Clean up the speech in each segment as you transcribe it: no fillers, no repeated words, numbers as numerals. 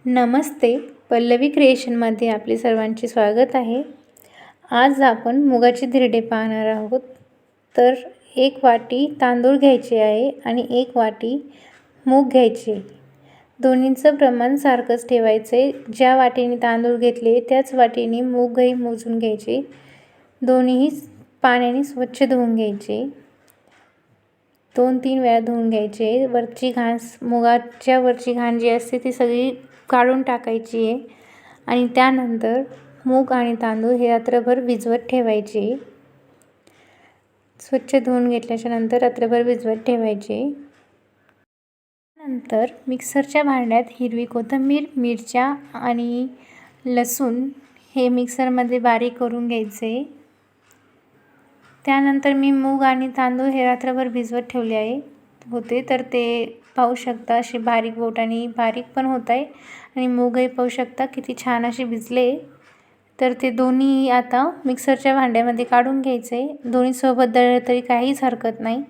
नमस्ते, पल्लवी क्रिएशनमध्ये आपले सर्वांचे स्वागत आहे. आज आपण मुगाचे धिरडे पाहणार आहोत. तर 1 वाटी तांदूळ घ्यायचे आहे आणि 1 वाटी मूग घ्यायचे. दोन्हींचं प्रमाण सारखंच ठेवायचं आहे. ज्या वाटीने तांदूळ घेतले त्याच वाटीने मूगही मोजून घ्यायचे. दोन्हीही पाण्याने स्वच्छ धुवून घ्यायचे. 2-3 वेळा धुवून घ्यायचे. वरची घाण, मुगाच्या वरची घाण जी असते ती सगळी काढून टाकायची आहे. आणि त्यानंतर मूग आणि तांदूळ हे रात्रभर भिजवत ठेवायचे. स्वच्छ धुवून घेतल्याच्या नंतर रात्रभर भिजवत ठेवायचे. नंतर मिक्सरच्या भांड्यात हिरवी कोथिंबीर, मिरच्या आणि लसूण हे मिक्सरमध्ये बारीक करून घ्यायचे. त्यानंतर मी मूग आणि तांदूळ हे रात्रभर भिजवत ठेवले होते, तर ते पाहू शकता असे बारीक बोटाने बारीक पण होत आहे आणि मूगही पाहू शकता किती छान असे भिजले. तर ते दोन्ही आता मिक्सरच्या भांड्यामध्ये काढून घ्यायचे. दोन्ही सोबत दळलं तरी काहीच हरकत नाही.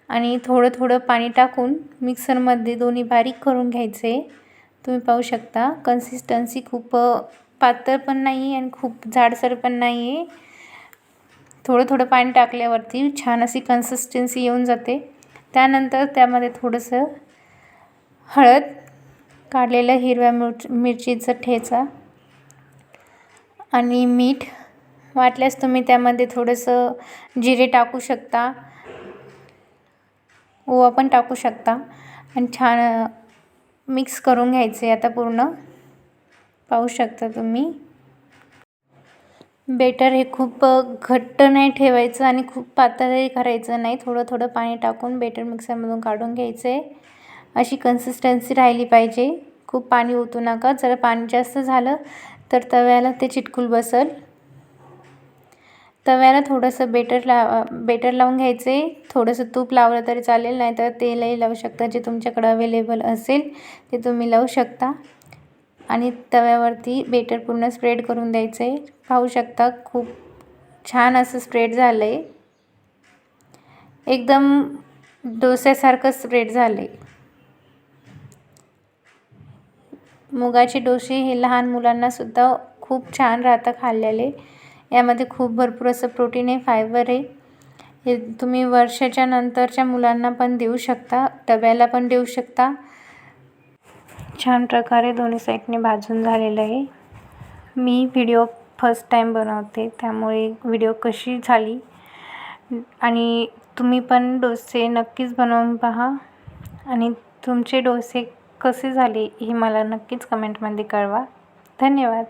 आणि थोडं थोडं पाणी टाकून मिक्सरमध्ये दोन्ही बारीक करून घ्यायचे. तुम्ही पाहू शकता कन्सिस्टन्सी खूप पातळ पण नाही आणि खूप जाडसर पण नाही आहे. थोडं थोडं पाणी टाकल्यावरती छान अशी कन्सिस्टन्सी येऊन जाते. त्यानंतर त्यामध्ये थोडंसं हळद, काढलेलं हिरव्या मिरचीचा ठेचा आणि मीठ, वाटल्यास तुम्ही त्यामध्ये थोडंसं जिरे टाकू शकता, ओवा पण टाकू शकता आणि छान मिक्स करून घ्यायचे. आता पूर्ण पाहू शकता तुम्ही. बेटर हे खूप घट्ट नाही ठेवायचं आणि खूप पातळही करायचं नाही. थोडं थोडं पाणी टाकून बेटर मिक्सरमधून काढून घ्यायचं आहे. अशी कन्सिस्टन्सी राहिली पाहिजे. खूप पाणी ओतू नका. जर पाणी जास्त झालं तर तव्याला ते चिटकून बसेल. तव्याला थोडंसं बेटर लावून घ्यायचे. थोडंसं तूप लावलं तरी चालेल, नाहीतर तेलही लावू शकता. जे तुमच्याकडे अवेलेबल असेल ते तुम्ही लावू शकता. आणि तव्यावरती बेटर पूर्ण स्प्रेड करून द्यायचं आहे. पाहू शकता खूप छान असं स्प्रेड झालं आहे. एकदम डोस्यासारखं स्प्रेड झालं आहे. मुगाचे डोसे हे लहान मुलांनासुद्धा खूप छान राहतं खाल्लेले. यामध्ये खूप भरपूर असं प्रोटीन आहे, फायबर आहे. हे तुम्ही वर्षाच्या नंतरच्या मुलांना पण देऊ शकता, डब्याला पण देऊ शकता. छान प्रकारे दोन्ही साईडने भाजून झालेलं आहे. मी व्हिडिओ फर्स्ट टाईम बनवते, त्यामुळे व्हिडिओ कशी झाली आणि तुम्ही पण डोसे नक्कीच बनवून पहा आणि तुमचे डोसे कसे झाले हे मला नक्कीच कमेंटमध्ये कळवा. धन्यवाद.